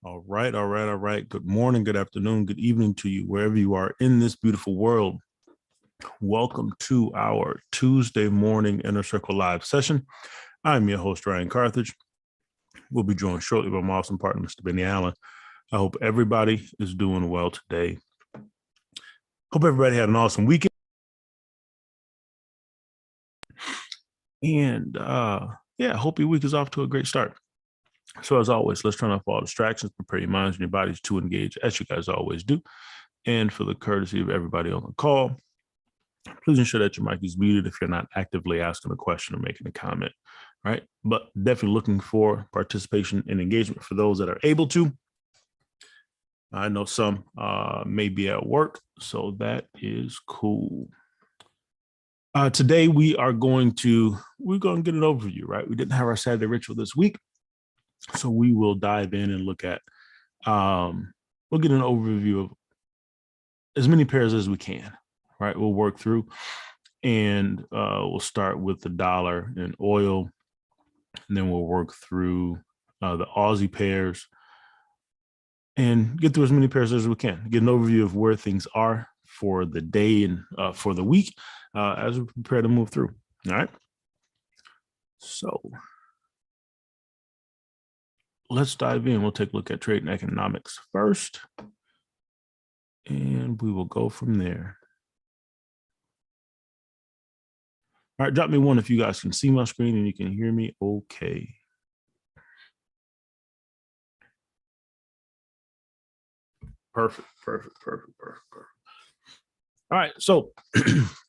All right, all right, all right. Good morning, good afternoon, good evening to you, wherever you are in this beautiful world. Welcome to our Tuesday morning Inner Circle Live session. I'm your host, Ryan Carthage. We'll be joined shortly by my awesome partner, Mr. Benny Allen. I hope everybody is doing well today. Hope everybody had an awesome weekend. And I hope your week is off to a great start. So as always, let's turn off all distractions, prepare your minds and your bodies to engage, as you guys always do. And for the courtesy of everybody on the call, please ensure that your mic is muted if you're not actively asking a question or making a comment, right? But definitely looking for participation and engagement for those that are able to. I know some may be at work, so that is cool. Today we're going to get an overview, right? We didn't have our Saturday ritual this week, so we will dive in and look at. We'll get an overview of as many pairs as we can, right? We'll work through, and we'll start with the dollar and oil, and then we'll work through the Aussie pairs and get through as many pairs as we can. Get an overview of where things are for the day and for the week as we prepare to move through. All right. So let's dive in. We'll take a look at trade and economics first, and we will go from there. All right, drop me one if you guys can see my screen and you can hear me okay. Perfect. All right, so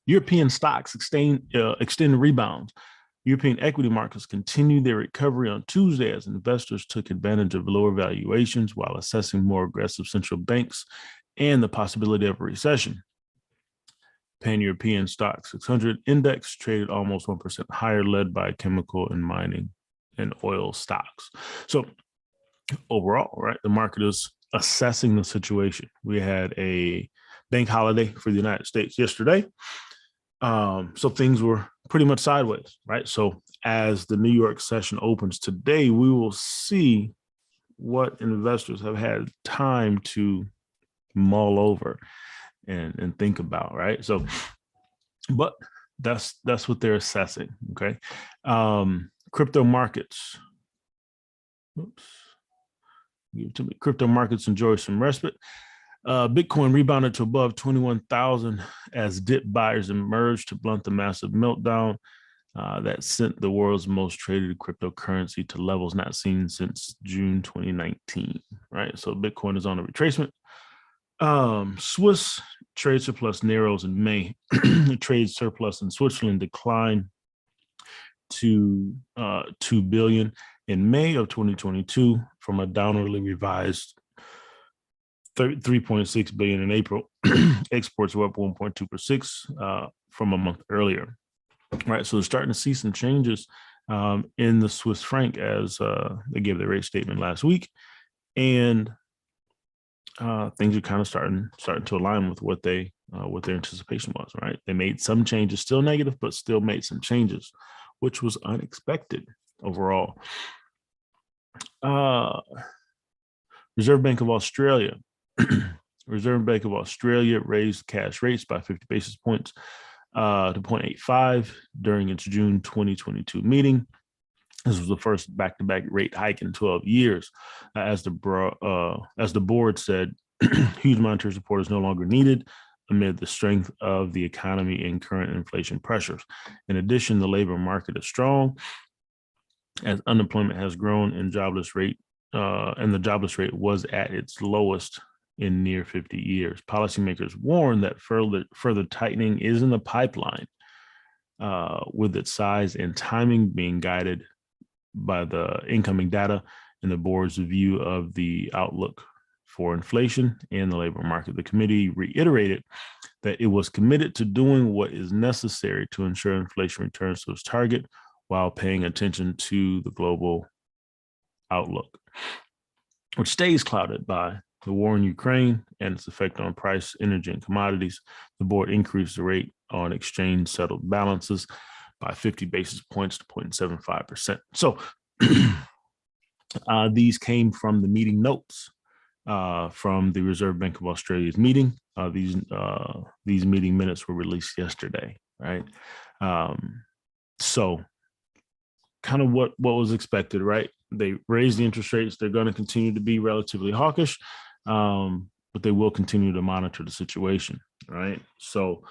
European stocks extend rebounds. European equity markets continued their recovery on Tuesday as investors took advantage of lower valuations while assessing more aggressive central banks and the possibility of a recession. Pan-European Stock 600 index traded almost 1% higher, led by chemical and mining and oil stocks. So overall, right, the market is assessing the situation. We had a bank holiday for the United States yesterday. So things were pretty much sideways, right? So as the New York session opens today, we will see what investors have had time to mull over and think about, right? So, but that's what they're assessing, okay? Crypto markets. Oops. Give it to me. Crypto markets enjoy some respite. Bitcoin rebounded to above 21,000 as dip buyers emerged to blunt the massive meltdown that sent the world's most traded cryptocurrency to levels not seen since June 2019, right? So Bitcoin is on a retracement. Swiss trade surplus narrows in May. Trade surplus in Switzerland declined to 2 billion in May of 2022 from a downwardly revised 3.6 billion in April. Exports were up 1.2% from a month earlier. Right, so we're starting to see some changes in the Swiss franc as they gave their rate statement last week, and things are kind of starting to align with what their anticipation was. Right, they made some changes, still negative, but still made some changes, which was unexpected overall. Reserve Bank of Australia. Reserve Bank of Australia raised cash rates by 50 basis points to 0.85 during its June 2022 meeting. This was the first back-to-back rate hike in 12 years. As the board said, huge monetary support is no longer needed amid the strength of the economy and current inflation pressures. In addition, the labor market is strong as unemployment has grown and the jobless rate was at its lowest in near 50 years. Policymakers warn that further tightening is in the pipeline, with its size and timing being guided by the incoming data and the board's view of the outlook for inflation and the labor market. The committee reiterated that it was committed to doing what is necessary to ensure inflation returns to its target while paying attention to the global outlook, which stays clouded by the war in Ukraine and its effect on price, energy, and commodities. The board increased the rate on exchange settled balances by 50 basis points to 0.75%. So These came from the meeting notes from the Reserve Bank of Australia's meeting. These meeting minutes were released yesterday, right? So kind of what was expected, right? They raised the interest rates. They're going to continue to be relatively hawkish, but they will continue to monitor the situation, right? So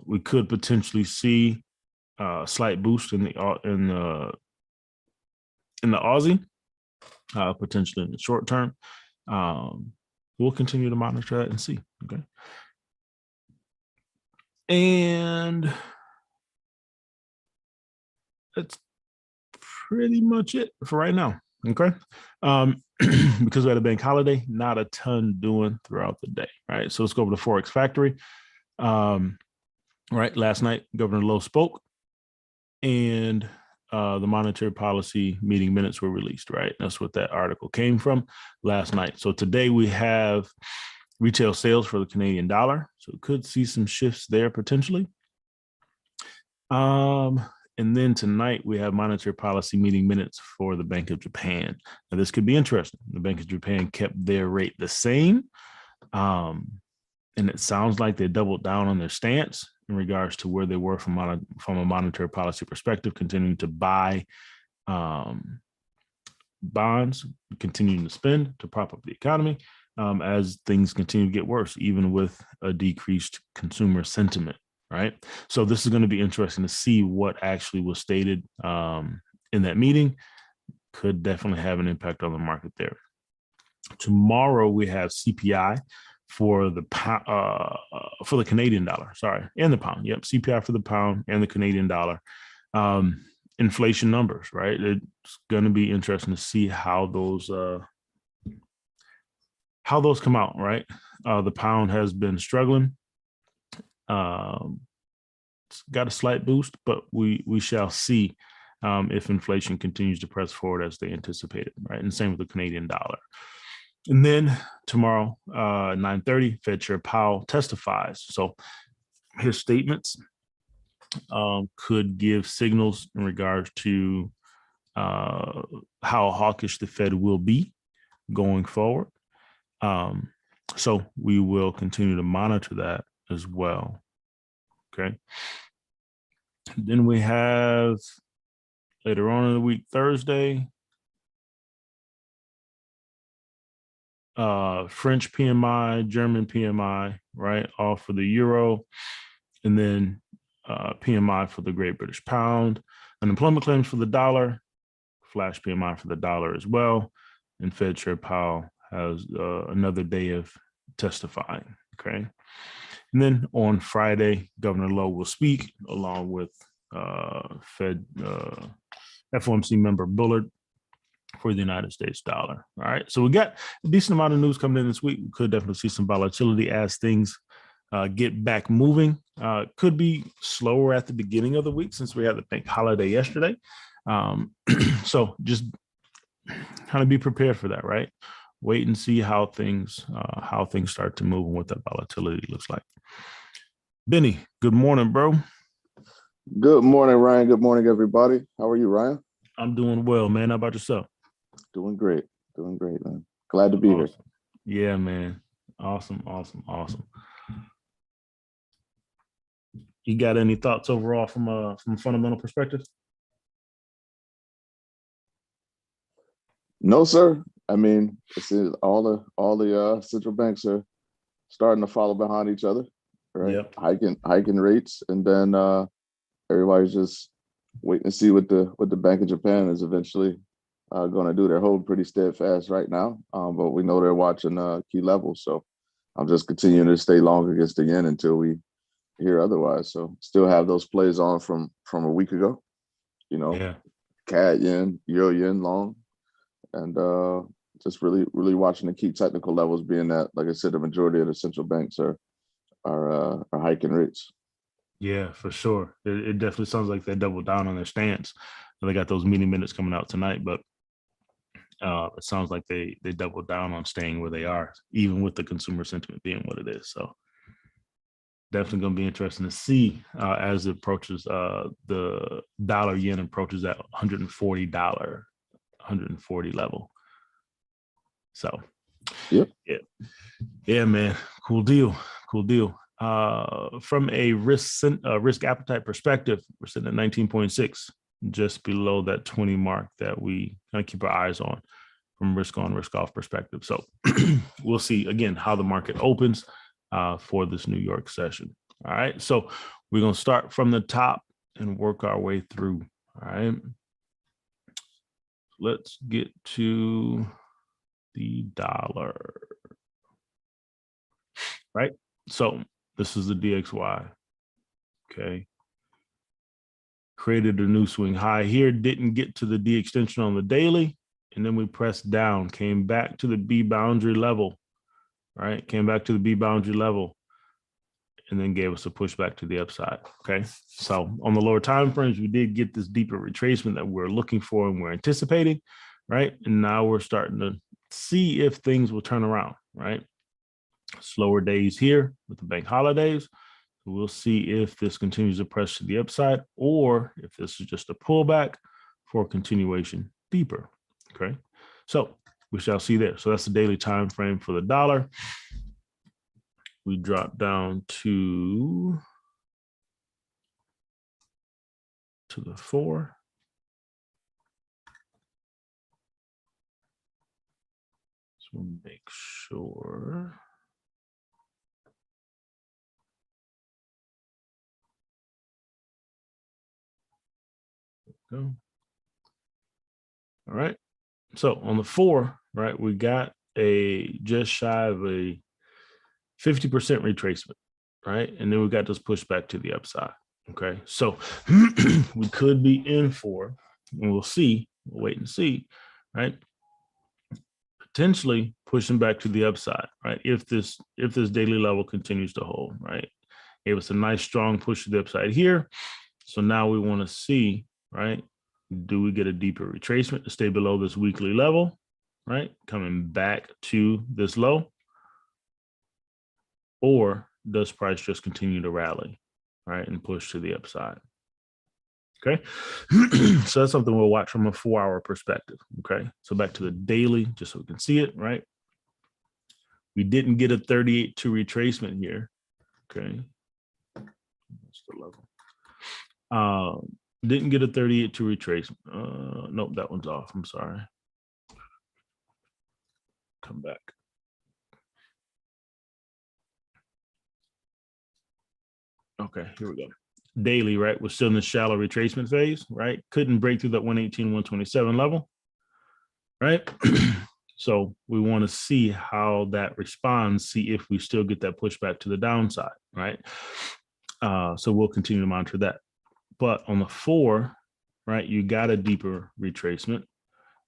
we could potentially see a slight boost in the Aussie, potentially in the short term. We'll continue to monitor that and see. Okay. And that's pretty much it for right now. Okay. Because we had a bank holiday, not a ton doing throughout the day. Right. So let's go over to Forex Factory. Right. Last night, Governor Lowe spoke, and the monetary policy meeting minutes were released. Right. That's what that article came from last night. So today we have retail sales for the Canadian dollar. So we could see some shifts there potentially. And then tonight we have monetary policy meeting minutes for the Bank of Japan. Now this could be interesting. The Bank of Japan kept their rate the same. And it sounds like they doubled down on their stance in regards to where they were from a monetary policy perspective, continuing to buy bonds, continuing to spend to prop up the economy as things continue to get worse, even with a decreased consumer sentiment. Right. So this is going to be interesting to see what actually was stated in that meeting. Could definitely have an impact on the market there. Tomorrow we have CPI for the Canadian dollar, and the pound. Yep, CPI for the pound and the Canadian dollar. Inflation numbers, right? It's going to be interesting to see how those come out, right? The pound has been struggling. It's got a slight boost, but we shall see if inflation continues to press forward as they anticipated, right? And same with the Canadian dollar. And then tomorrow, 9:30, Fed Chair Powell testifies. So his statements could give signals in regards to how hawkish the Fed will be going forward. So we will continue to monitor that as well. Okay. Then we have later on in the week, Thursday, French PMI, German PMI, right? All for the euro. And then PMI for the Great British Pound. Unemployment claims for the dollar, flash PMI for the dollar as well. And Fed Chair Powell has another day of testifying. Okay. And then on Friday, Governor Lowe will speak along with Fed FOMC member Bullard for the United States dollar. All right. So we got a decent amount of news coming in this week. We could definitely see some volatility as things get back moving. Could be slower at the beginning of the week since we had the bank holiday yesterday. So just kind of be prepared for that, right? Wait and see how things start to move and what that volatility looks like. Benny, good morning, bro. Good morning, Ryan. Good morning, everybody. How are you, Ryan? I'm doing well, man. How about yourself? Doing great, man. Glad to be here. Yeah, man. Awesome. You got any thoughts overall from a fundamental perspective? No, sir. I mean, all the central banks are starting to follow behind each other, right? Yep. Hiking rates, and then everybody's just waiting to see what the Bank of Japan is eventually going to do. They're holding pretty steadfast right now, but we know they're watching key levels. So I'm just continuing to stay long against the yen until we hear otherwise. So still have those plays on from a week ago. Yeah. CAD yen, euro yen long, and just really watching the key technical levels, being that, like I said, the majority of the central banks are hiking rates. Yeah, for sure. It definitely sounds like they doubled down on their stance. They got those meeting minutes coming out tonight, but it sounds like they doubled down on staying where they are, even with the consumer sentiment being what it is. So definitely going to be interesting to see as it approaches the dollar yen approaches that $140 140 level. So, Yep. Yeah, man, cool deal. From a risk appetite perspective, we're sitting at 19.6, just below that 20 mark that we kind of keep our eyes on from risk on, risk off perspective. So we'll see again how the market opens for this New York session. All right, so we're gonna start from the top and work our way through. All right, let's get to the dollar. Right, so this is the DXY. Okay, created a new swing high here, didn't get to the D extension on the daily, and then we pressed down, came back to the B boundary level, right? Came back to the B boundary level, and then gave us a pushback to the upside. Okay, so on the lower time frames, we did get this deeper retracement that we're looking for and we're anticipating, right? And now we're starting to see if things will turn around, right? Slower days here with the bank holidays. We'll see if this continues to press to the upside or if this is just a pullback for continuation deeper. Okay, so we shall see there. So that's the daily time frame for the dollar. We drop down to the 4. So we'll make sure. Go. All right. So on the 4, right, we got a just shy of a 50% retracement, right? And then we got this pushback to the upside. Okay. So we could be in for, and we'll see, we'll wait and see, right? Potentially pushing back to the upside, right? If this daily level continues to hold, right? Gave us a nice strong push to the upside here. So now we want to see, right? Do we get a deeper retracement to stay below this weekly level, right? Coming back to this low, or does price just continue to rally, right? And push to the upside. Okay. So that's something we'll watch from a 4-hour perspective. Okay. So back to the daily, just so we can see it, right? We didn't get a 38.2 retracement here. Okay. That's the level. Didn't get a 38.2 retracement. Nope, that one's off. I'm sorry. Come back. Okay, here we go. Daily, right? We're still in the shallow retracement phase, right? Couldn't break through that 118, 127 level, right? So we want to see how that responds, see if we still get that pushback to the downside, right? So we'll continue to monitor that. But on the 4, right, you got a deeper retracement.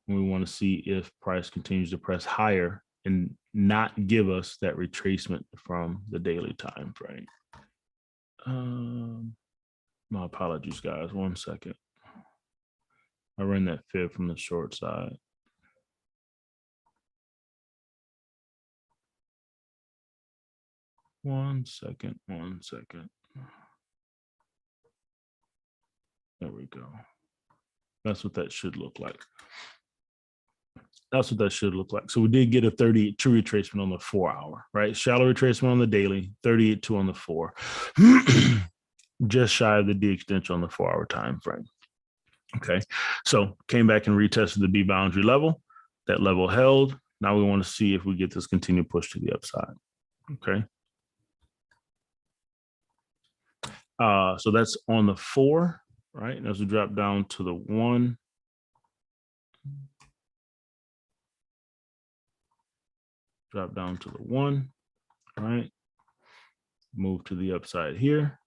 We want to see if price continues to press higher and not give us that retracement from the daily time frame. My apologies, guys. 1 second. I ran that fib from the short side. One second. There we go. That's what that should look like. So we did get a 38.2 retracement on the 4-hour, right? Shallow retracement on the daily, 38.2 on the 4. Just shy of the D extension on the 4-hour time frame. Okay, so came back and retested the B boundary level. That level held. Now we want to see if we get this continued push to the upside. Okay. So that's on the 4, right? And as we drop down to the 1, drop down to the 1, right? Move to the upside here.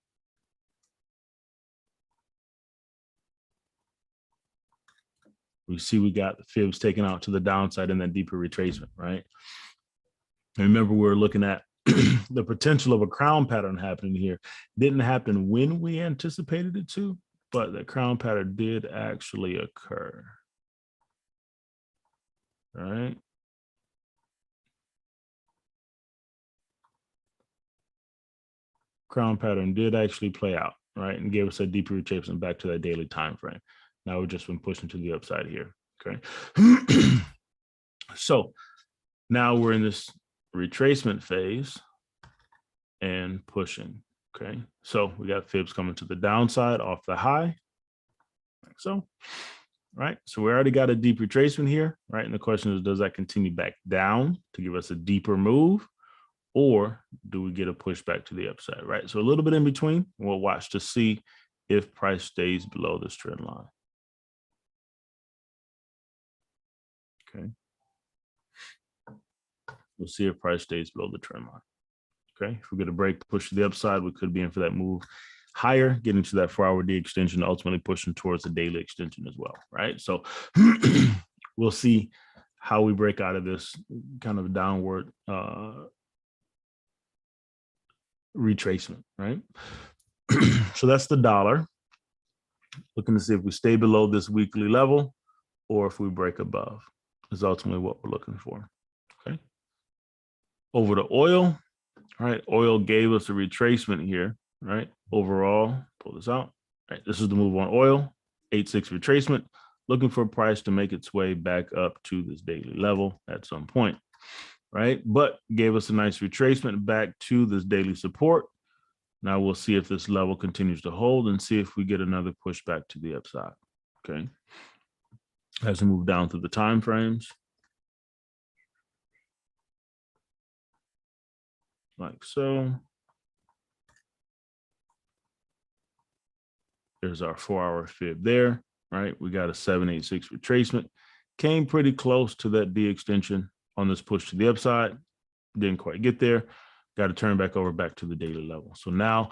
We see we got the fibs taken out to the downside in that deeper retracement, right? And remember, we're looking at the potential of a crown pattern happening here. Didn't happen when we anticipated it to, but the crown pattern did actually occur. All right. Crown pattern did actually play out, right? And gave us a deeper retracement back to that daily time frame. Now we've just been pushing to the upside here. Okay. So now we're in this retracement phase and pushing. Okay. So we got fibs coming to the downside off the high. Like so. Right. So we already got a deep retracement here. Right. And the question is, does that continue back down to give us a deeper move? Or do we get a push back to the upside? Right. So a little bit in between. We'll watch to see if price stays below this trend line. Okay. We'll see if price stays below the trend line. Okay. If we get a break, push to the upside, we could be in for that move higher, getting to that 4-hour D extension, ultimately pushing towards the daily extension as well. Right. So we'll see how we break out of this kind of downward retracement. Right. So that's the dollar. Looking to see if we stay below this weekly level or if we break above is ultimately what we're looking for. Okay. Over to oil. All right. Oil gave us a retracement here. Right. Overall, pull this out. All right. This is the move on oil. 8-6 retracement. Looking for a price to make its way back up to this daily level at some point. Right. But gave us a nice retracement back to this daily support. Now we'll see if this level continues to hold and see if we get another push back to the upside. Okay. As we move down through the time frames. Like so. There's our 4-hour fib there, right? We got a 786 retracement. Came pretty close to that D extension on this push to the upside. Didn't quite get there. Got to turn back over back to the daily level. So now,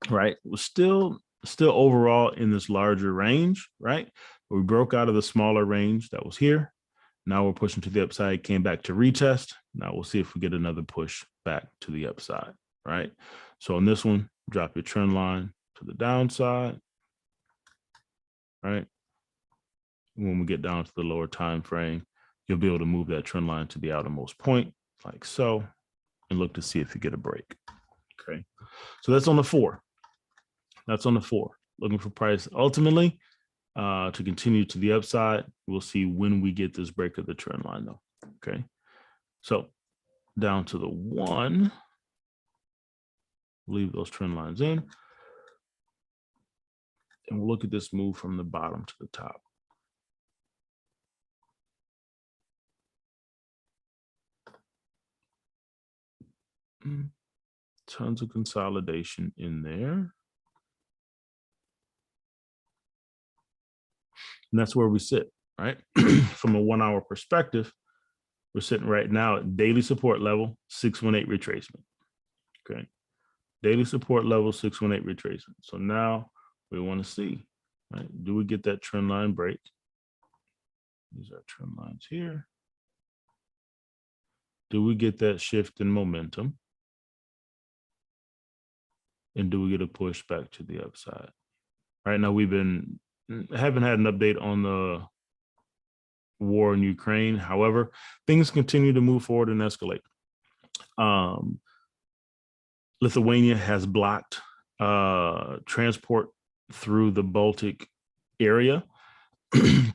right, we're still overall in this larger range, right? We broke out of the smaller range that was here. Now we're pushing to the upside, came back to retest. Now we'll see if we get another push back to the upside, right? So on this one, drop your trend line to the downside, right? When we get down to the lower time frame, you'll be able to move that trend line to the outermost point, like so, and look to see if you get a break. Okay, so that's on the 4. That's on the 4. Looking for price ultimately to continue to the upside. We'll see when we get this break of the trend line, though. Okay, so down to the 1. Leave those trend lines in. And we'll look at this move from the bottom to the top. Tons of consolidation in there. And that's where we sit, right? From a 1-hour perspective, we're sitting right now at daily support level, 618 retracement. Okay. Daily support level, 618 retracement. So now we want to see, right? Do we get that trend line break? These are trend lines here. Do we get that shift in momentum? And do we get a push back to the upside? Right now, haven't had an update on the war in Ukraine. However, things continue to move forward and escalate. Lithuania has blocked transport through the Baltic area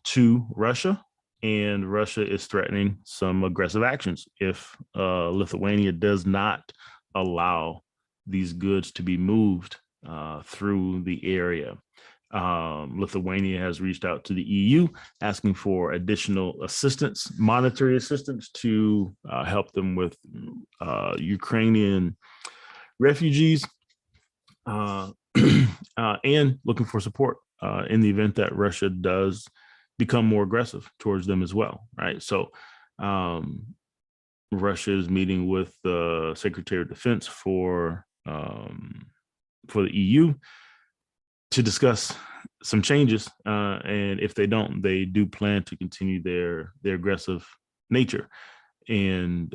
to Russia, and Russia is threatening some aggressive actions if Lithuania does not allow these goods to be moved through the area. Lithuania has reached out to the EU asking for additional assistance, monetary assistance to help them with Ukrainian refugees and looking for support in the event that Russia does become more aggressive towards them as well, right? So Russia is meeting with the Secretary of Defense for the EU to discuss some changes, and if they don't, they do plan to continue their aggressive nature and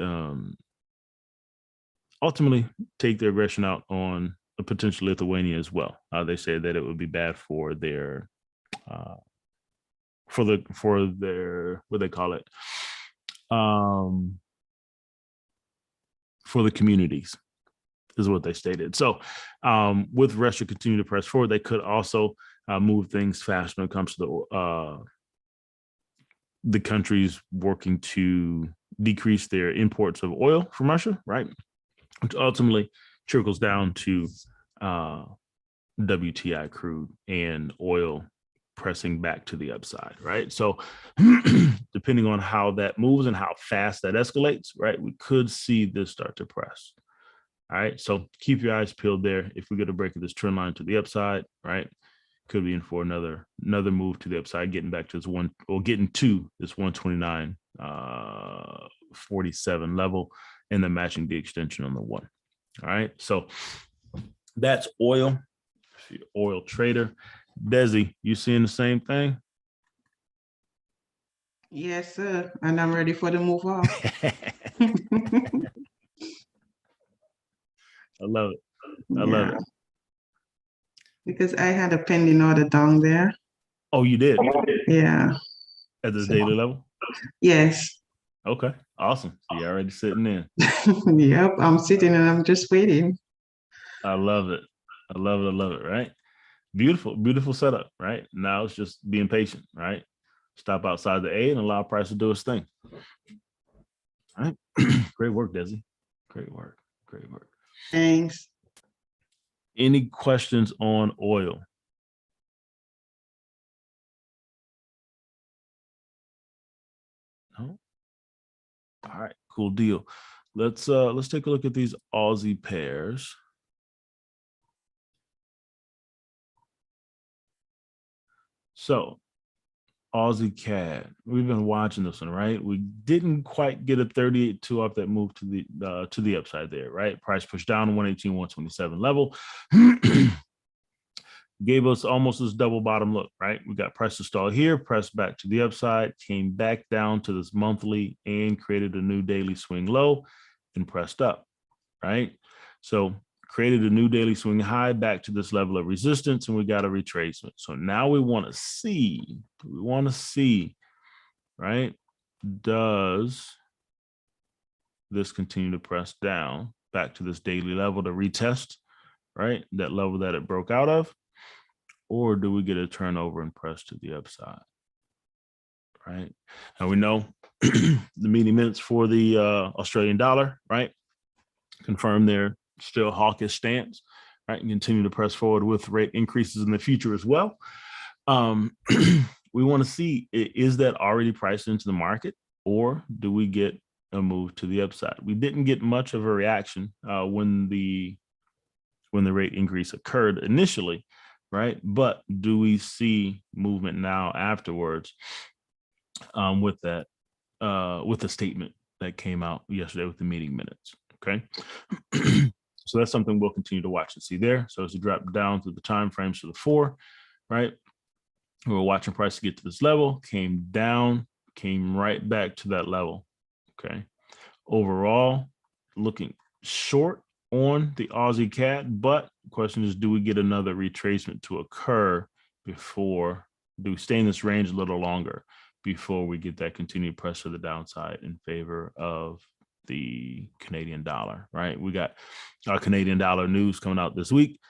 ultimately take their aggression out on potential Lithuania as well. They say that it would be bad for their for their what they call it for the communities is what they stated. So with Russia continuing to press forward, they could also move things fast when it comes to the countries working to decrease their imports of oil from Russia, right? Which ultimately trickles down to WTI crude and oil pressing back to the upside, right? So depending on how that moves and how fast that escalates, right, we could see this start to press. All right. So keep your eyes peeled there. If we get a break of this trend line to the upside, right, could be in for another move to the upside, getting back to this one, or getting to this 129.47 level, and then matching the extension on the one. All right. So that's oil. Oil trader. Desi, you seeing the same thing? Yes, sir. And I'm ready for the move off. I love it. I love it. Because I had a pending order down there. Oh, you did? Yeah. At the daily level? Yes. Okay. Awesome. So you're already sitting in. Yep. I'm sitting and I'm just waiting. I love it. I love it. I love it. Right. Beautiful, beautiful setup. Right. Now it's just being patient. Right. Stop outside the A and allow price to do its thing. All right. Great work, Desi. Great work. Great work. Thanks. Any questions on oil? No? All right, cool deal. Let's take a look at these Aussie pairs. So Aussie CAD, we've been watching this one, right? We didn't quite get a 38.2 off that move to the upside there, right? Price pushed down to 118, 127 level. Gave us almost this double bottom look, right? We got price to stall here, pressed back to the upside, came back down to this monthly and created a new daily swing low and pressed up, right? So created a new daily swing high back to this level of resistance, and we got a retracement. So now we want to see, right? Does this continue to press down back to this daily level to retest, right? That level that it broke out of? Or do we get a turnover and press to the upside, right? And we know the meeting minutes for the Australian dollar, right? Confirm their still hawkish stance, right? And continue to press forward with rate increases in the future as well. We want to see, is that already priced into the market, or do we get a move to the upside? We didn't get much of a reaction when the rate increase occurred initially, right? But do we see movement now afterwards with the statement that came out yesterday with the meeting minutes? Okay. So that's something we'll continue to watch and see there. So as you drop down through the time frames to the 4, right? We were watching price to get to this level, came down, came right back to that level. Okay. Overall, looking short on the Aussie CAD, but the question is, do we get another retracement to occur before, do we stay in this range a little longer before we get that continued pressure to the downside in favor of the Canadian dollar, right? We got our Canadian dollar news coming out this week.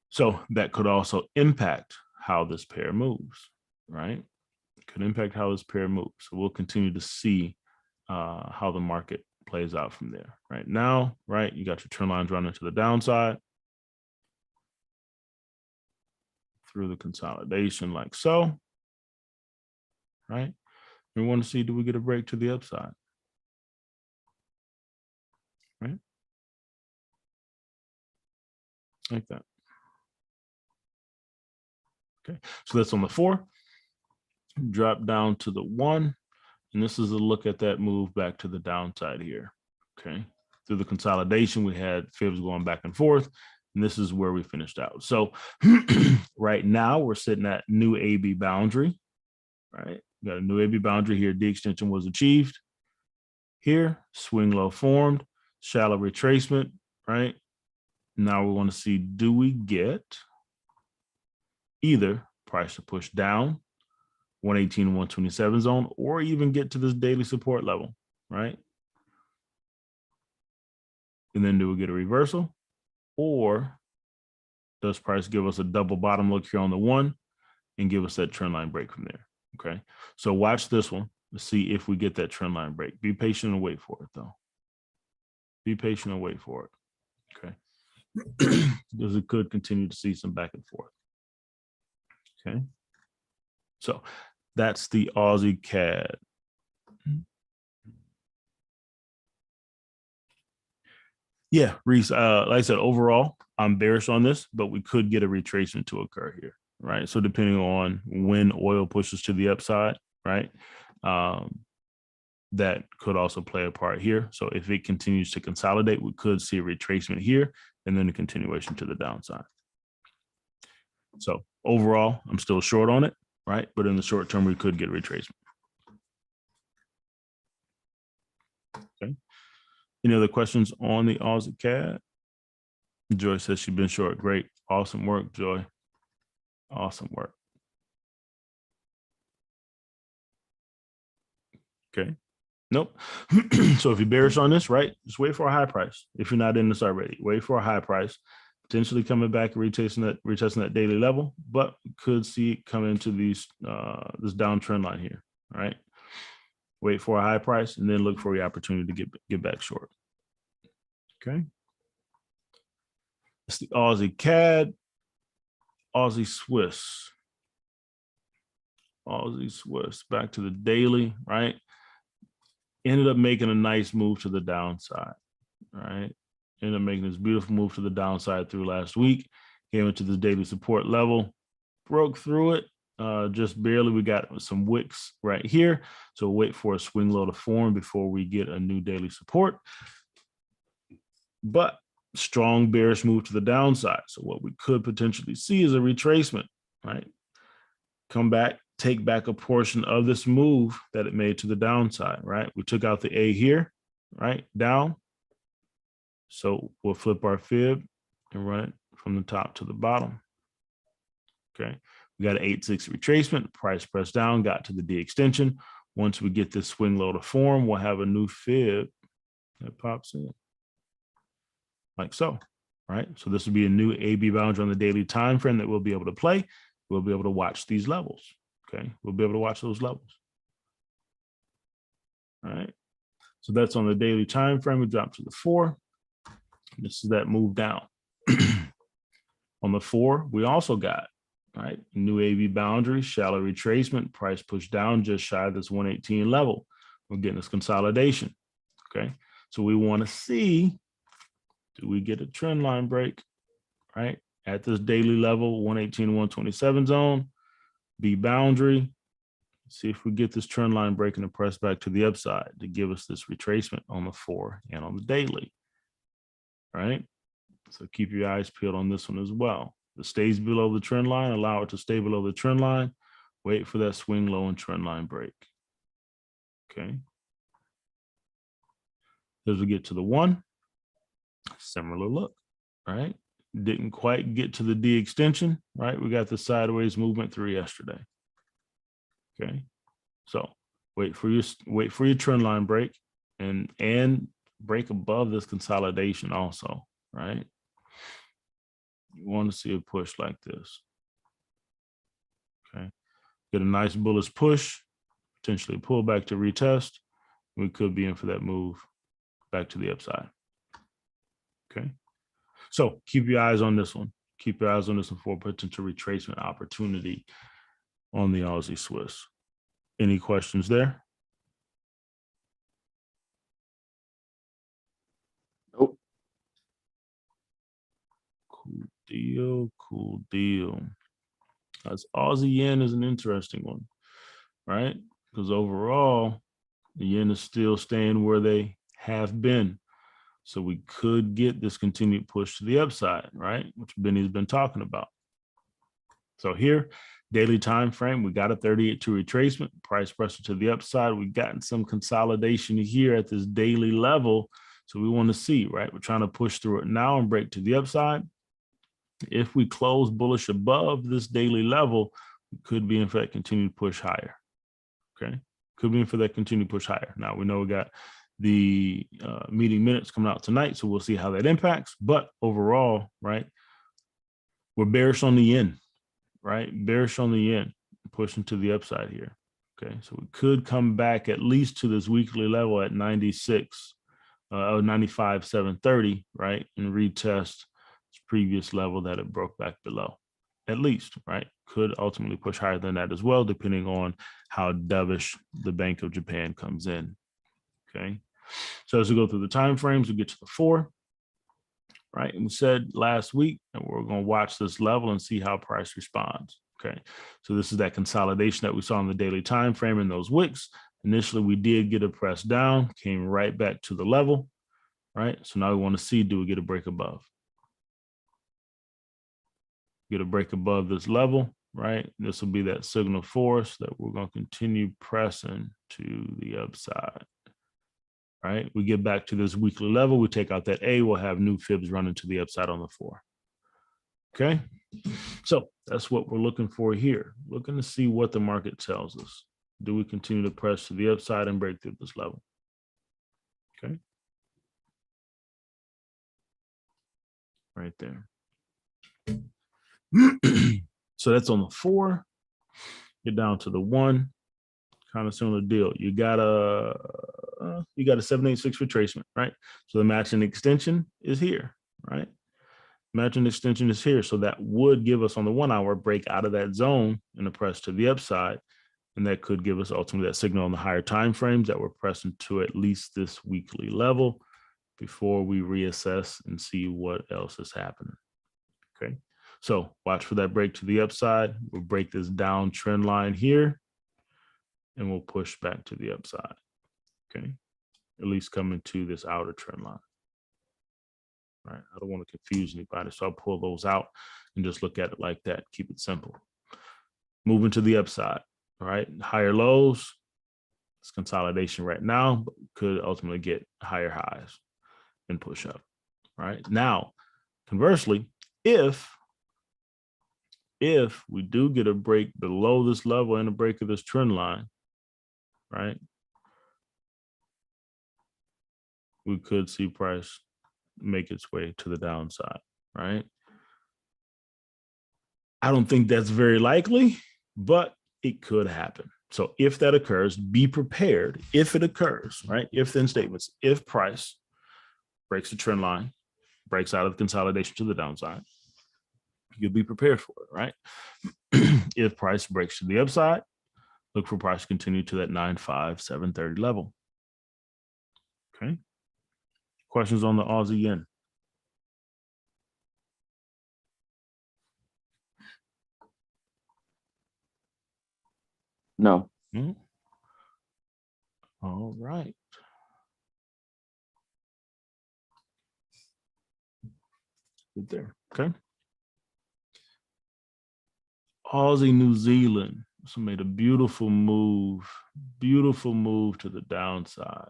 So that could also impact how this pair moves, right? It could impact how this pair moves. So we'll continue to see how the market plays out from there. Right now, right, you got your trend lines running to the downside through the consolidation like so, right? We want to see, do we get a break to the upside, right? Like that. Okay, so that's on the 4. Drop down to the 1. And this is a look at that move back to the downside here. Okay. Through the consolidation, we had fibs going back and forth. And this is where we finished out. So right now we're sitting at new AB boundary, right? We got a new AB boundary here. D extension was achieved. Here, swing low formed, shallow retracement, right? Now we want to see, do we get either price to push down 118 and 127 zone, or even get to this daily support level, right? And then do we get a reversal, or does price give us a double bottom look here on the 1 and give us that trend line break from there? Okay, so watch this one. to see if we get that trend line break. Be patient and wait for it, though. Be patient and wait for it. Okay. Because it could continue to see some back and forth. Okay. So that's the Aussie CAD. Yeah, Reese, like I said, overall, I'm bearish on this, but we could get a retracement to occur here, right? So depending on when oil pushes to the upside, right? That could also play a part here. So if it continues to consolidate, we could see a retracement here and then a continuation to the downside. So overall, I'm still short on it, right? But in the short term, we could get a retracement. Okay. Any other questions on the Aussie CAD? Joy says she's been short. Great. Awesome work, Joy. Awesome work. Okay. Nope. So if you're bearish on this, right, just wait for a high price. If you're not in this already, wait for a high price, potentially coming back and retesting that daily level, but could see it come into these this downtrend line here. All right. Wait for a high price and then look for the opportunity to get back short. Okay. It's the Aussie CAD, Aussie Swiss. Aussie Swiss. Back to the daily, right? Ended up making a nice move to the downside, right? Ended up making this beautiful move to the downside through last week. Came into the daily support level, broke through it, just barely. We got some wicks right here. So wait for a swing low to form before we get a new daily support. But strong bearish move to the downside. So what we could potentially see is a retracement, right? Come back, take back a portion of this move that it made to the downside, right? We took out the A here, right? Down. So we'll flip our fib and run it from the top to the bottom. Okay. We got an 8-6 retracement, price pressed down, got to the D extension. Once we get this swing low to form, we'll have a new fib that pops in. Like so, right? So this will be a new AB boundary on the daily time frame that we'll be able to play. We'll be able to watch these levels, okay? We'll be able to watch those levels, all right? So that's on the daily time frame. We drop to the 4. This is that move down. On the 4, we also got, right, new AB boundary, shallow retracement, price pushed down just shy of this 118 level. We're getting this consolidation, okay? So we want to see, do we get a trend line break, right? At this daily level, 118 to 127 zone, B boundary. See if we get this trend line breaking and press back to the upside to give us this retracement on the 4 and on the daily, right? So keep your eyes peeled on this one as well. If it stays below the trend line, allow it to stay below the trend line. Wait for that swing low and trend line break. Okay. As we get to the 1, similar look, right? Didn't quite get to the D extension, right? We got the sideways movement through yesterday. Okay. So wait for your trend line break and break above this consolidation also, right? You want to see a push like this. Okay. Get a nice bullish push, potentially pull back to retest. We could be in for that move back to the upside. Okay. So keep your eyes on this one. Keep your eyes on this one for a potential retracement opportunity on the Aussie Swiss. Any questions there? Nope. Cool deal. Cool deal. As Aussie yen is an interesting one, right? Because overall, the yen is still staying where they have been. So we could get this continued push to the upside, right? Which Benny's been talking about. So here, daily time frame, we got a 38-2 retracement, price pressure to the upside. We've gotten some consolidation here at this daily level. So we want to see, right? We're trying to push through it now and break to the upside. If we close bullish above this daily level, we could be in fact continued push higher. Okay, could be in for that continued push higher. Now we know we got the meeting minutes coming out tonight, so we'll see how that impacts. But overall, right, we're bearish on the yen, right? Bearish on the yen, pushing to the upside here. Okay, so we could come back at least to this weekly level at 96, 95,730, right? And retest its previous level that it broke back below, at least, right? Could ultimately push higher than that as well, depending on how dovish the Bank of Japan comes in. Okay, so as we go through the time frames, we get to the 4, right? And we said last week that we're going to watch this level and see how price responds. Okay, so this is that consolidation that we saw in the daily time frame in those wicks. Initially, we did get a press down, came right back to the level, right? So now we want to see, do we get a break above? Get a break above this level, right? This will be that signal for us that we're going to continue pressing to the upside, right? We get back to this weekly level, we take out that A, we'll have new fibs running to the upside on the 4. Okay, so that's what we're looking for here. Looking to see what the market tells us. Do we continue to press to the upside and break through this level? Okay, right there. So that's on the 4. Get down to the 1. Kind of similar deal. You got a 786 retracement, right? So the matching extension is here, right? Matching extension is here. So that would give us on the 1 hour break out of that zone and a press to the upside. And that could give us ultimately that signal on the higher time frames that we're pressing to at least this weekly level before we reassess and see what else is happening. Okay. So watch for that break to the upside. We'll break this down trend line here and we'll push back to the upside. Okay. At least coming to this outer trend line. Right. I don't want to confuse anybody. So I'll pull those out and just look at it like that. Keep it simple. Moving to the upside. All right. Higher lows. It's consolidation right now, but could ultimately get higher highs and push up. Right. Now, conversely, if we do get a break below this level and a break of this trend line, right, we could see price make its way to the downside, right? I don't think that's very likely, but it could happen. So if that occurs, be prepared. If it occurs, right? If then statements, if price breaks the trend line, breaks out of the consolidation to the downside, you'll be prepared for it, right? If price breaks to the upside, look for price to continue to that 95730 level. Okay. Questions on the Aussie yen? No. Mm-hmm. All right. Good there. Okay. Aussie New Zealand. So made a beautiful move to the downside.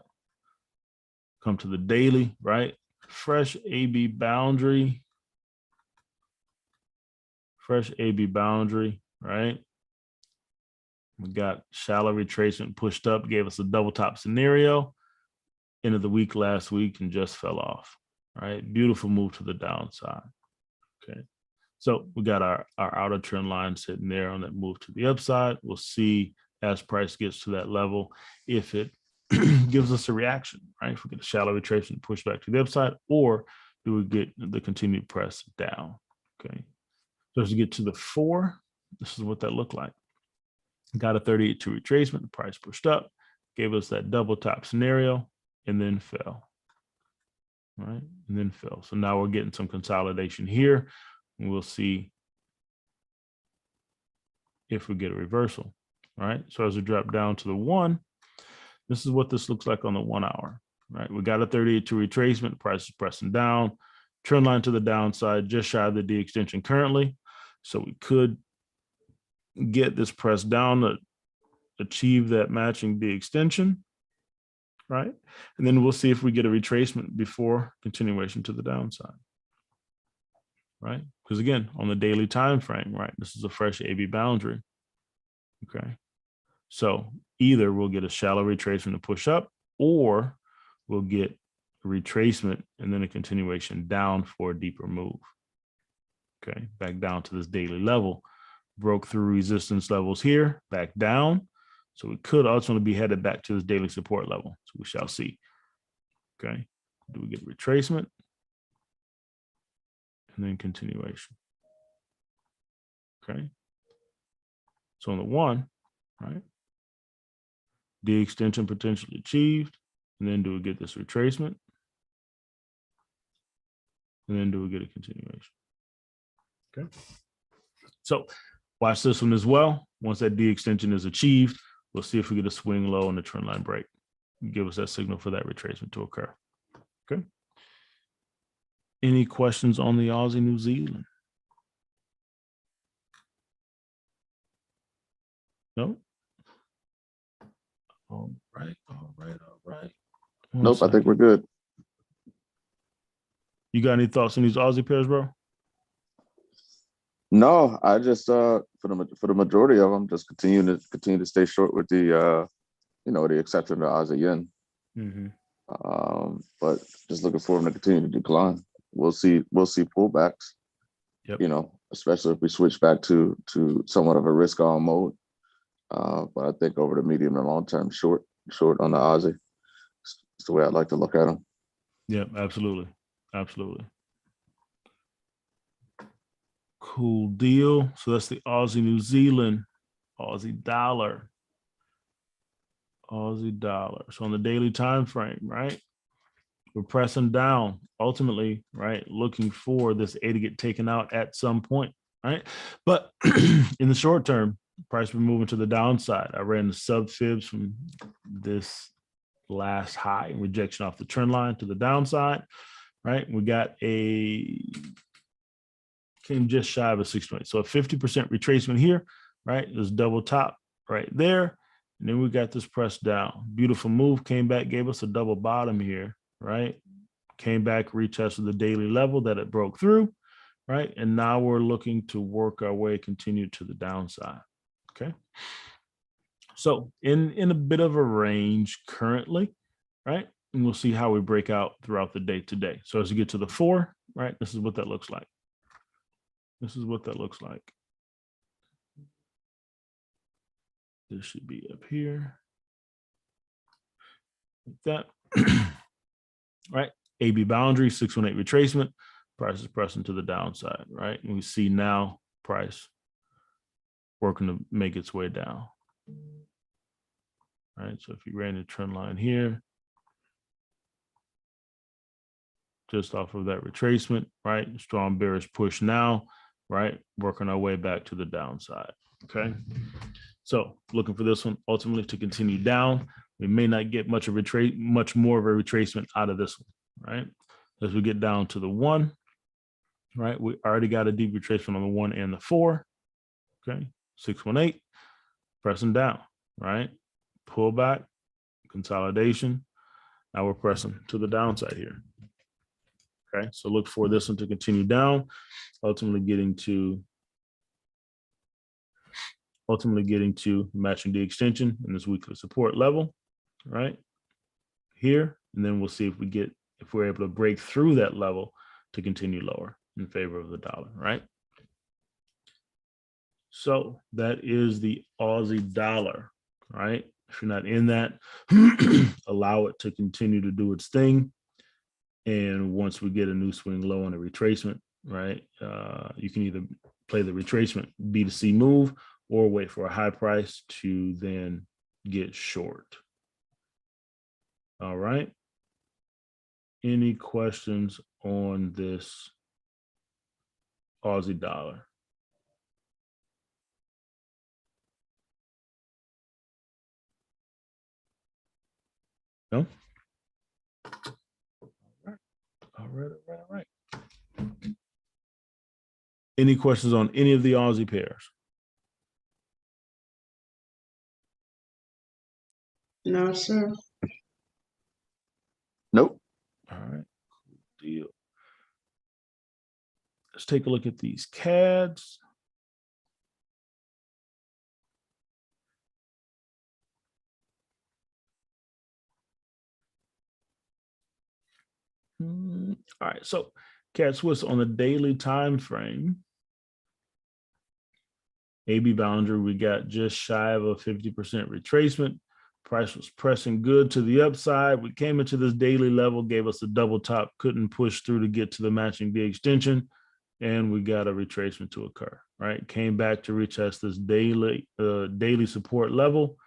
Come to the daily, right? Fresh AB boundary. Fresh AB boundary, right? We got shallow retracement pushed up, gave us a double top scenario. End of the week last week and just fell off, right? Beautiful move to the downside. Okay. So we got our outer trend line sitting there on that move to the upside. We'll see as price gets to that level if it gives us a reaction, right? If we get a shallow retracement push back to the upside, or do we get the continued press down? Okay. So as we get to the 4, this is what that looked like. Got a 38.2 retracement, the price pushed up, gave us that double top scenario, and then fell. Right? And then fell. So now we're getting some consolidation here. And we'll see if we get a reversal. Right? So as we drop down to the 1, this is what this looks like on the 1 hour. Right? We got a 38.2 retracement, price is pressing down, trend line to the downside, just shy of the D extension currently. So we could get this press down to achieve that matching D extension, right? And then we'll see if we get a retracement before continuation to the downside, right? Because again, on the daily time frame, right, this is a fresh AB boundary, okay? So either we'll get a shallow retracement to push up, or we'll get a retracement and then a continuation down for a deeper move, okay? Back down to this daily level. Broke through resistance levels here, back down. So we could ultimately be headed back to this daily support level. So we shall see. Okay. Do we get retracement? And then continuation. Okay. So on the one, right? The extension potentially achieved. And then do we get this retracement? And then do we get a continuation? Okay. So watch this one as well. Once that D extension is achieved, we'll see if we get a swing low and the trend line break. Give us that signal for that retracement to occur. Okay. Any questions on the Aussie New Zealand? No? All right. Nope, I think we're good. You got any thoughts on these Aussie pairs, bro? No, I just for the majority of them, just continue to stay short with the the exception of Aussie yen. But just looking for them to continue to decline. We'll see pullbacks. Yep. Especially if we switch back to somewhat of a risk on mode. But I think over the medium and long term, short on the Aussie. It's the way I'd like to look at them. Yeah, absolutely. Cool deal. So that's the Aussie New Zealand, Aussie dollar. So on the daily time frame, right? We're pressing down, ultimately, right? Looking for this A to get taken out at some point, right? But in the short term, price will be moving to the downside. I ran the sub fibs from this last high, rejection off the trend line to the downside, right? We got came just shy of a 620. So a 50% retracement here, right? There's double top right there. And then we got this press down. Beautiful move, came back, gave us a double bottom here, right? Came back, retested the daily level that it broke through, right? And now we're looking to work our way, continue to the downside, okay? So in a bit of a range currently, right? And we'll see how we break out throughout the day today. So as you get to the 4, right? This is what that looks like. This should be up here. Like that. Right? AB boundary, 618 retracement. Price is pressing to the downside, right? And we see now price working to make its way down. Right? So if you ran the trend line here, just off of that retracement, right? Strong bearish push now, right? Working our way back to the downside, okay? So looking for this one ultimately to continue down. We may not get much more of a retracement out of this one, right? As we get down to the 1, right? We already got a deep retracement on the 1 and the 4, okay? 618, pressing down, right? Pullback, consolidation. Now we're pressing to the downside here. Okay, so look for this one to continue down, ultimately getting to matching the extension in this weekly support level, right here, and then we'll see if we're able to break through that level to continue lower in favor of the dollar, right? So that is the Aussie dollar, right? If you're not in that, allow it to continue to do its thing. And once we get a new swing low on a retracement, right, you can either play the retracement B to C move or wait for a high price to then get short. All right. Any questions on this Aussie dollar? No? All right. Any questions on any of the Aussie pairs? No, sir. Nope. All right, cool deal. Let's take a look at these CADs. All right, so CAD Swiss on the daily time frame. AB boundary, we got just shy of a 50% retracement. Price was pressing good to the upside. We came into this daily level, gave us a double top, couldn't push through to get to the matching day extension, and we got a retracement to occur, right? Came back to retest this daily support level,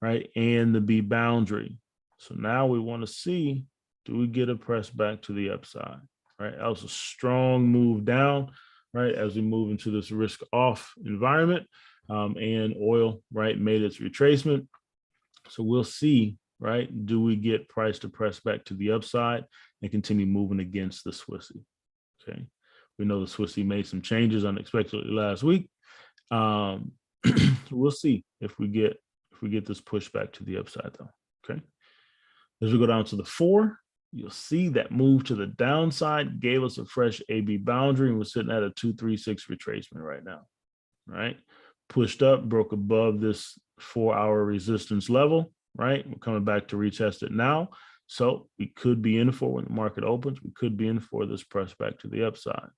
right? And the B boundary. So now we want to see, do we get a press back to the upside, right? That was a strong move down, right? As we move into this risk off environment, and oil, right, made its retracement. So we'll see, right? Do we get price to press back to the upside and continue moving against the Swissy? Okay. We know the Swissy made some changes unexpectedly last week. We'll see if we get this push back to the upside though. Okay. As we go down to the 4, you'll see that move to the downside gave us a fresh AB boundary, and we're sitting at a 236 retracement right now. Right? Pushed up, broke above this 4-hour resistance level, right? We're coming back to retest it now. So we could be in for, when the market opens, we could be in for this press back to the upside.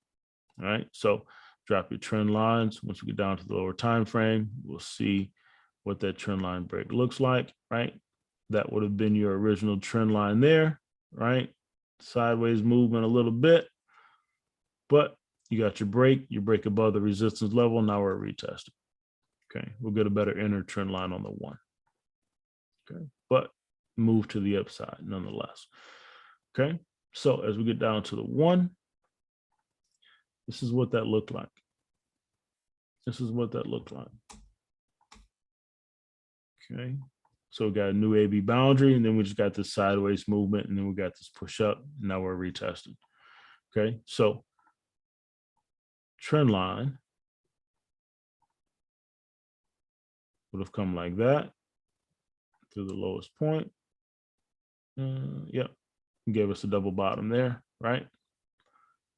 All right. So drop your trend lines. Once we get down to the lower time frame, we'll see what that trend line break looks like, right? That would have been your original trend line there, right? Sideways movement a little bit, but you got your break above the resistance level. Now we're retesting. Okay, we'll get a better inner trend line on the 1. Okay, but move to the upside nonetheless. Okay, so as we get down to the 1, this is what that looked like. This is what that looked like. Okay, so we got a new AB boundary, and then we just got this sideways movement, and then we got this push up. Now we're retesting. Okay, so trend line would have come like that to the lowest point. Yep, gave us a double bottom there, right?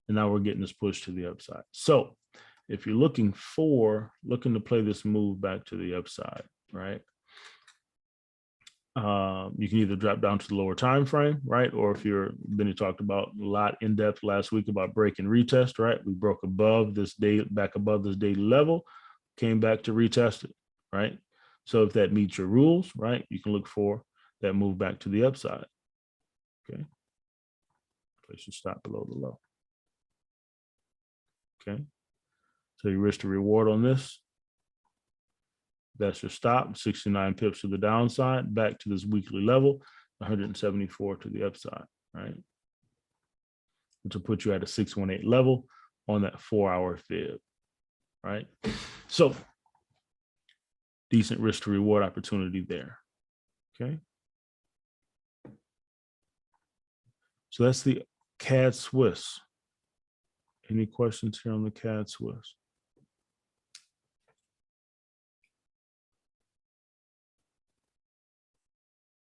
And now we're getting this push to the upside. So if you're looking to play this move back to the upside, right? You can either drop down to the lower time frame, right? Or if Benny talked about a lot in depth last week about break and retest, right? We broke above this day, back above this daily level, came back to retest it, right? So if that meets your rules, right, you can look for that move back to the upside. Okay. Place your stop below the low. Okay. So your risk to reward on this, that's your stop, 69 pips to the downside, back to this weekly level, 174 to the upside, right? Which will put you at a 618 level on that 4-hour fib, right? So decent risk to reward opportunity there, okay? So that's the CAD Swiss. Any questions here on the CAD Swiss?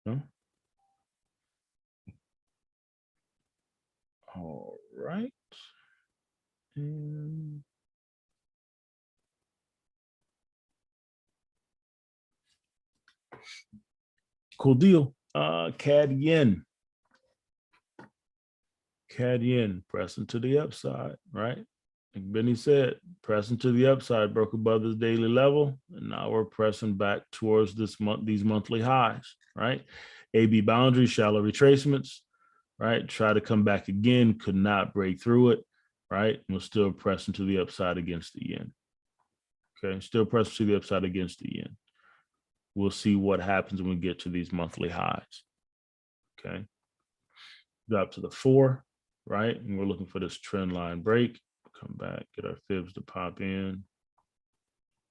No? All right. And cool deal. CAD yen. CAD yen pressing to the upside, right? Like Benny said, pressing to the upside, broke above this daily level, and now we're pressing back towards these monthly highs, right? AB boundary, shallow retracements, right? Try to come back again, could not break through it, right? And we're still pressing to the upside against the yen. Okay, still pressing to the upside against the yen. We'll see what happens when we get to these monthly highs. Okay, drop to the 4, right? And we're looking for this trend line break. Come back, get our fibs to pop in.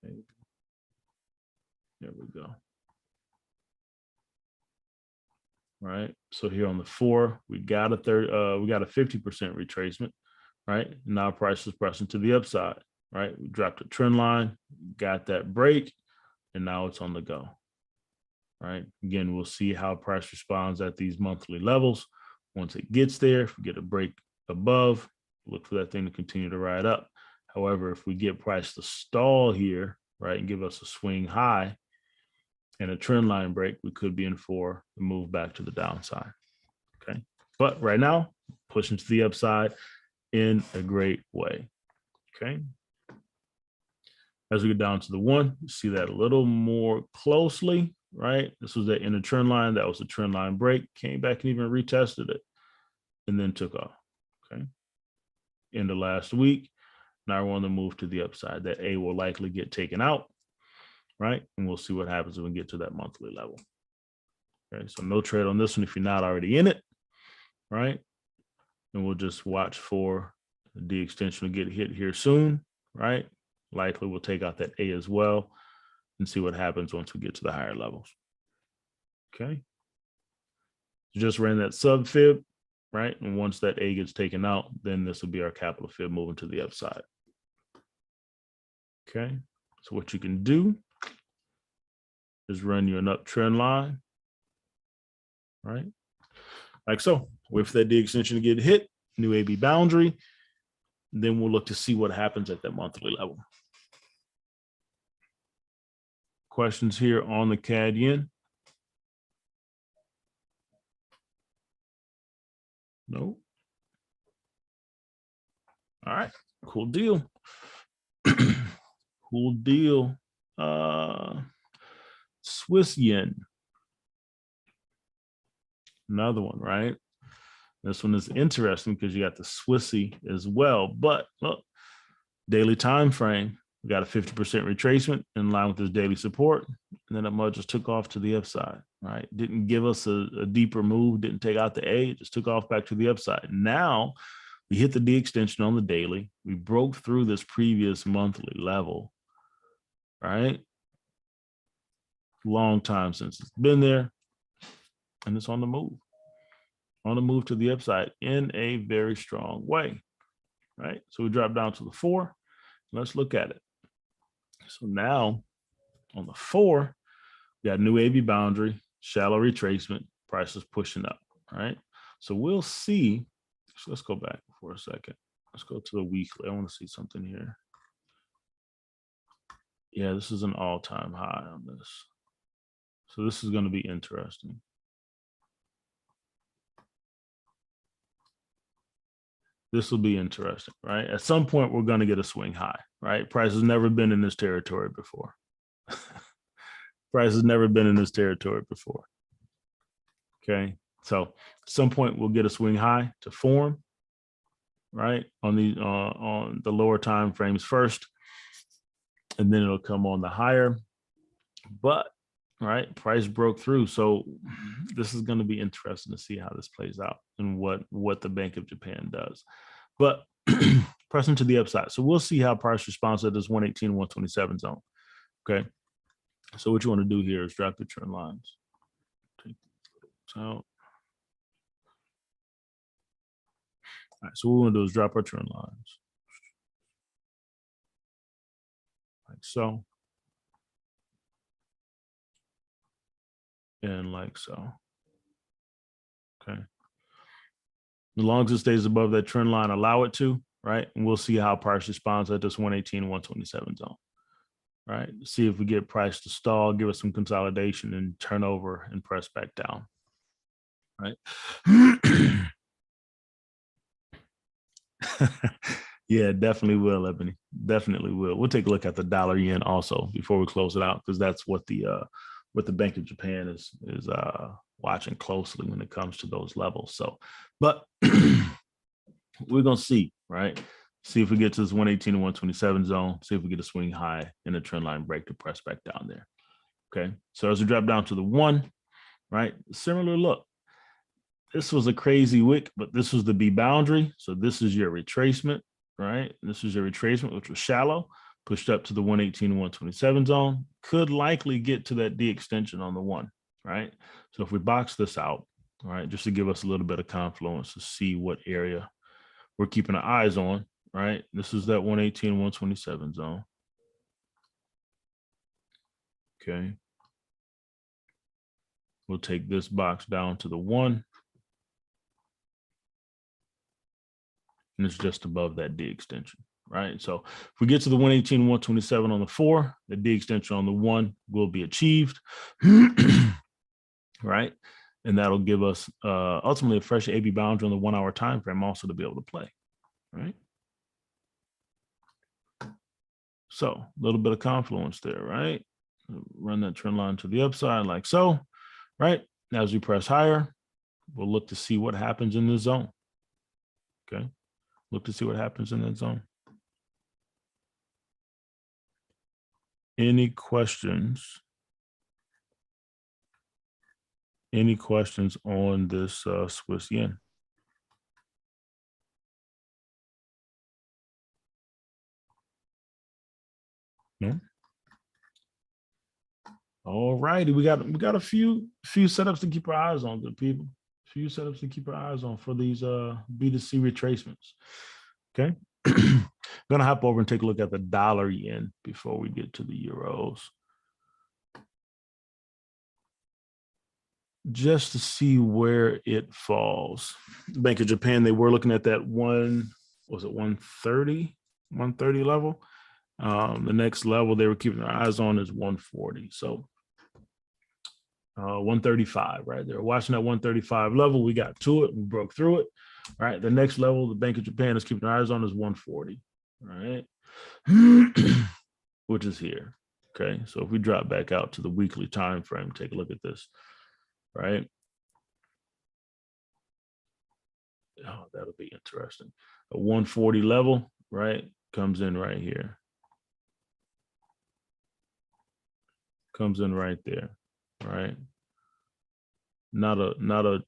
There we go. Right. So here on the 4, we got a 50% retracement, right? Now price is pressing to the upside, right? We dropped a trend line, got that break, and now it's on the go. Right. Again, we'll see how price responds at these monthly levels. Once it gets there, if we get a break above, look for that thing to continue to ride up. However, if we get price to stall here, right, and give us a swing high and a trend line break, we could be in for a move back to the downside. Okay. But right now, pushing to the upside in a great way. Okay. As we get down to the 1, you see that a little more closely, right? This was that inner trend line. That was a trend line break, came back and even retested it and then took off, okay? End of last week. Now we're on the move to the upside. That A will likely get taken out, right? And we'll see what happens when we get to that monthly level. Okay, so no trade on this one if you're not already in it, right? And we'll just watch for the extension to get hit here soon, right? Likely we'll take out that A as well and see what happens once we get to the higher levels. Okay. Just ran that sub fib, right? And once that A gets taken out, then this will be our capital fib moving to the upside. Okay. So what you can do is run you an uptrend line, right? Like so. Wait for that D extension to get hit, new AB boundary. Then we'll look to see what happens at that monthly level. Questions here on the CAD yen? No. All right, cool deal. Cool deal. Swiss yen. Another one, right? This one is interesting because you got the Swissy as well. But look, daily time frame, we got a 50% retracement in line with this daily support. And then that mud just took off to the upside, right? Didn't give us a deeper move, didn't take out the A, just took off back to the upside. Now we hit the D extension on the daily. We broke through this previous monthly level, right? Long time since it's been there. And it's on the move. On the move to the upside in a very strong way, right? So we drop down to the 4. Let's look at it. So now on the 4, we got new AB boundary, shallow retracement, price is pushing up, right? So we'll see. So let's go back for a second. Let's go to the weekly. I want to see something here. Yeah, this is an all-time high on this. So this is going to be interesting. This will be interesting, right? At some point, we're going to get a swing high, right? Price has never been in this territory before. Price has never been in this territory before. Okay, so at some point, we'll get a swing high to form, right? On the lower time frames first, and then it'll come on the higher. But right, price broke through, so this is going to be interesting to see how this plays out and what the Bank of Japan does. But pressing to the upside, so we'll see how price responds at this 118 127 zone. Okay, so what you want to do here is drop your trend lines. Take this out. All right, so what we want to do is drop our trend lines like so. And like so. Okay. As long as it stays above that trend line, allow it to, right? And we'll see how price responds at this 118, 127 zone, right? See if we get price to stall, give us some consolidation and turn over and press back down, right? Yeah, definitely will, Ebony. Definitely will. We'll take a look at the dollar yen also before we close it out, because that's what the Bank of Japan is watching closely when it comes to those levels. So, but we're gonna see, right? See if we get to this 118 and 127 zone. See if we get a swing high and a trend line break to press back down there. Okay, so as we drop down to the 1, right? Similar look. This was a crazy wick, but this was the B boundary. So this is your retracement, right? This is your retracement, which was shallow, pushed up to the 118 and 127 zone, could likely get to that D extension on the 1, right? So if we box this out, right, just to give us a little bit of confluence to see what area we're keeping our eyes on, right? This is that 118 and 127 zone. Okay. We'll take this box down to the 1. And it's just above that D extension, right? So if we get to the 118, 127 on the 4, the D extension on the 1 will be achieved, right? And that'll give us ultimately a fresh AB boundary on the 1-hour time frame also to be able to play, right? So a little bit of confluence there, right? Run that trend line to the upside like so, right? As we press higher, we'll look to see what happens in the zone. Okay. Look to see what happens in that zone. Any questions? Any questions on this Swiss yen? No. All righty, we got a few setups to keep our eyes on, good people. Few setups to keep our eyes on for these B2C retracements. Okay. Gonna hop over and take a look at the dollar yen before we get to the euros. Just to see where it falls. Bank of Japan, they were looking at that 130 level. The next level they were keeping their eyes on is 140. So 135, right? They're watching that 135 level. We got to it. We broke through it. All right. The next level the Bank of Japan is keeping their eyes on is 140. Right. Which is here. Okay. So if we drop back out to the weekly time frame, take a look at this. Right. Oh, that'll be interesting. A 140 level, right, comes in right here. Comes in right there, right? Not a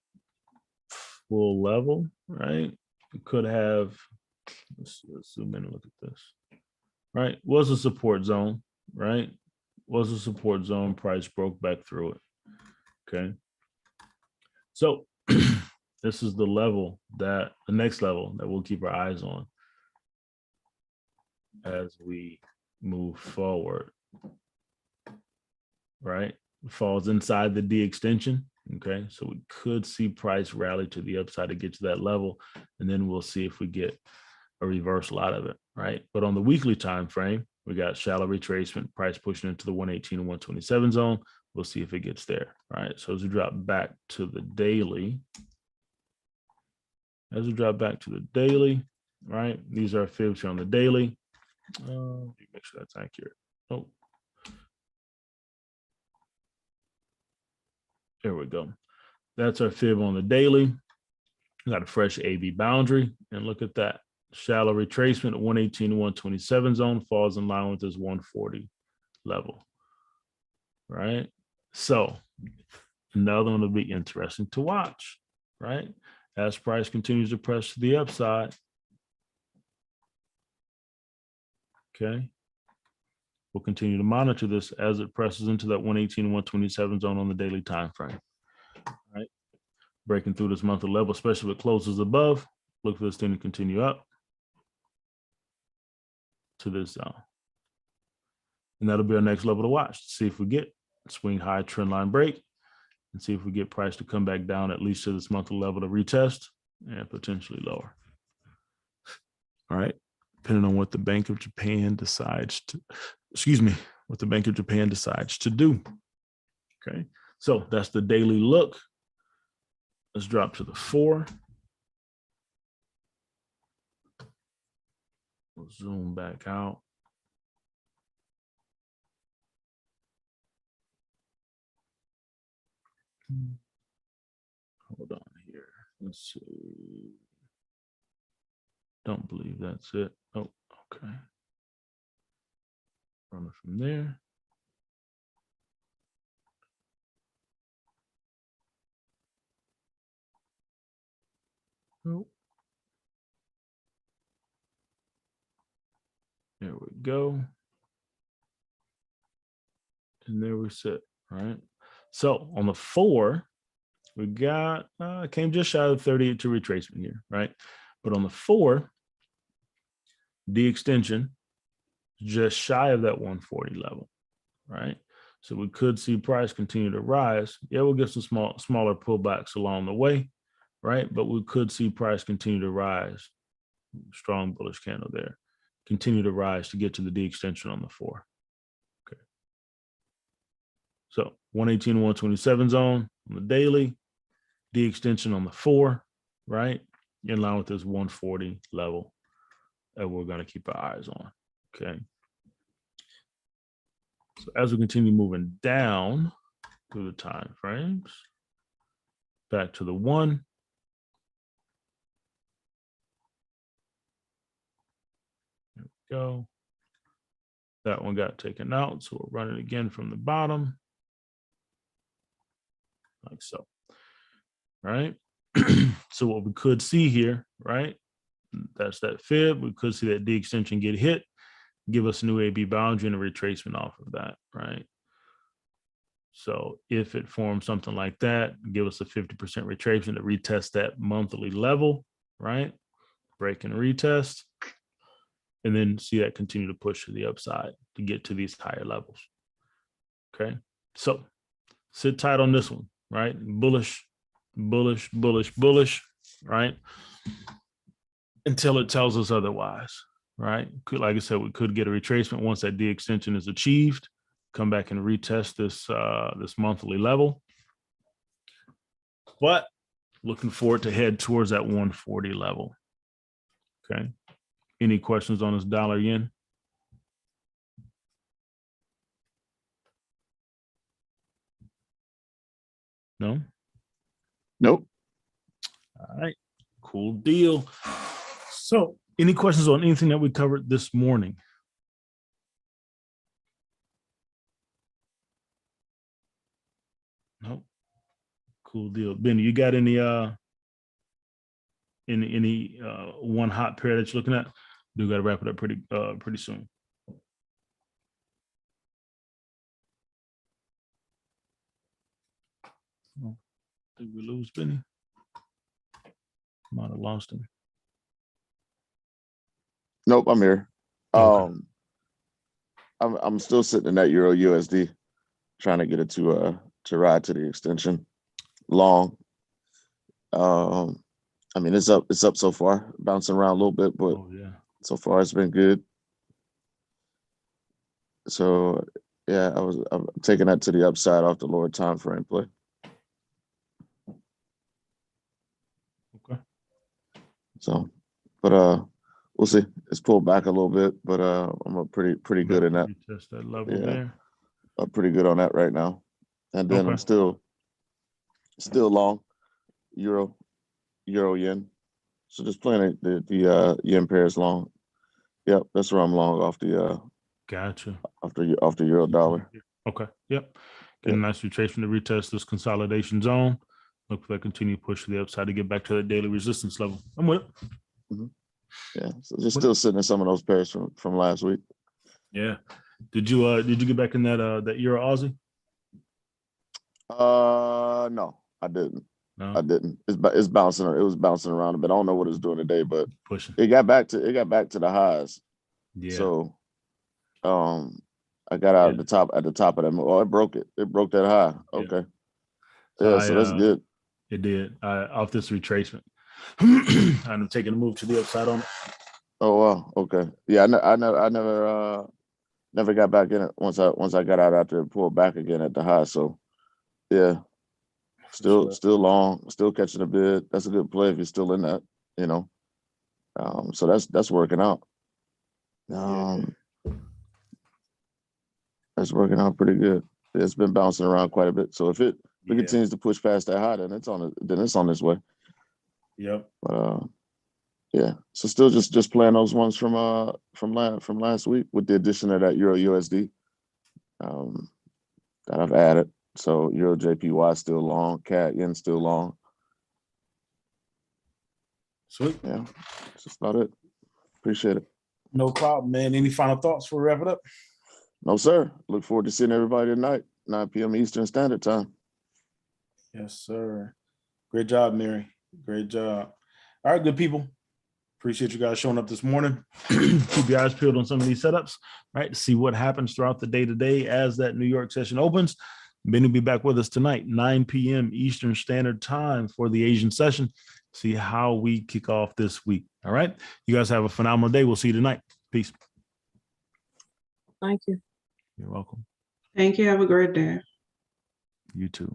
full level, right? It could have, let's zoom in and look at this. Right? Was a support zone, right? Was a support zone, price broke back through it. Okay. So this is the level the next level that we'll keep our eyes on as we move forward, right? It falls inside the D extension. Okay. So we could see price rally to the upside to get to that level. And then we'll see if we get a reversal out of it, right? But on the weekly time frame, we got shallow retracement, price pushing into the 118 and 127 zone. We'll see if it gets there, right? So as we drop back to the daily, right? These are fibs here on the daily. Make sure that's accurate. Oh, there we go. That's our fib on the daily. We got a fresh AB boundary, and look at that. Shallow retracement at 118 to 127 zone falls in line with this 140 level, right? So another one will be interesting to watch, right? As price continues to press to the upside. Okay. We'll continue to monitor this as it presses into that 118 and 127 zone on the daily time frame. Right. Breaking through this monthly level, especially if it closes above, look for this thing to continue up to this zone. And that'll be our next level to watch. See if we get swing high trend line break and see if we get price to come back down at least to this monthly level to retest and potentially lower. All right. Depending on what the Bank of Japan decides to, what the Bank of Japan decides to do. Okay. So that's the daily look. Let's drop to the 4. We'll zoom back out. Hold on here. Let's see. Don't believe that's it. Oh, okay. Run it from there. Oh. There we go. And there we sit, right? So on the 4, we got, came just shy of 32 retracement here, right? But on the 4, the extension, just shy of that 140 level, right? So we could see price continue to rise. Yeah, we'll get some smaller pullbacks along the way, right? But we could see price continue to rise. Strong bullish candle there. Continue to rise to get to the D extension on the 4. Okay. So 118 to 127 zone on the daily, D extension on the 4, right? In line with this 140 level that we're going to keep our eyes on. Okay. So as we continue moving down through the time frames, back to the 1. There we go. That one got taken out, so we'll run it again from the bottom, like so. Right? So what we could see here, right? That's that fib. We could see that D extension get hit, give us a new AB boundary and a retracement off of that, right? So if it forms something like that, give us a 50% retracement to retest that monthly level, right? Break and retest, and then see that continue to push to the upside to get to these higher levels. Okay, so sit tight on this one, right? Bullish, bullish, bullish, bullish, right? Until it tells us otherwise, right? Like I said, we could get a retracement once that D extension is achieved, come back and retest this this monthly level. But looking forward to head towards that 140 level. Okay. Any questions on this dollar yen? No? Nope. All right. Cool deal. So any questions on anything that we covered this morning? Nope. Cool deal. Benny, you got any one hot pair that you're looking at? Do got to wrap it up pretty soon. Oh, did we lose Benny? Might have lost him. Nope, I'm here. Okay. I'm still sitting in that Euro USD, trying to get it to ride to the extension. Long. I mean, it's up so far, bouncing around a little bit, but yeah. So far it's been good. So yeah, I'm taking that to the upside off the lower time frame play. Okay. So, but we'll see. It's pulled back a little bit, but I'm a pretty good in that. Test that level there. I'm pretty good on that right now. And then I'm still long euro yen. So just playing the yen pairs long. Yep, that's where I'm long off the gotcha. off the euro dollar. Okay. Yep. Get a nice retracement to retest this consolidation zone. Look for that continued push to the upside to get back to that daily resistance level. I'm with it. Mm-hmm. Yeah, so just still sitting in some of those pairs from last week. Yeah. Did you get back in that Euro Aussie? No, I didn't. No. I didn't. It's bouncing. It was bouncing around a bit. I don't know what it's doing today, but pushing. It got back to the highs. Yeah. So, I got out at the top of that. Oh, it broke it. It broke that high. Okay. So that's good. It did. Off this retracement, I'm taking a move to the upside on it. Oh wow. Okay. Yeah. I never got back in it once I got out after it pulled back again at the high. So, yeah. Still long. Still catching a bid. That's a good play if you're still in that. You know. So that's working out. That's working out pretty good. It's been bouncing around quite a bit. So if it continues to push past that high, then it's on its way. Yep. But yeah. So still just playing those ones from last week with the addition of that Euro USD that I've added. So Euro JPY still long, CAD yen still long. Sweet. Yeah. That's just about it. Appreciate it. No problem, man. Any final thoughts before we wrap it up? No, sir. Look forward to seeing everybody tonight, 9 p.m. Eastern Standard Time. Yes, sir. Great job, Mary. Great job. All right, good people. Appreciate you guys showing up this morning. Keep your eyes peeled on some of these setups, right, to see what happens throughout the day as that New York session opens. Ben will be back with us tonight, 9 p.m. Eastern Standard Time for the Asian session. See how we kick off this week. All right. You guys have a phenomenal day. We'll see you tonight. Peace. Thank you. You're welcome. Thank you. Have a great day. You too.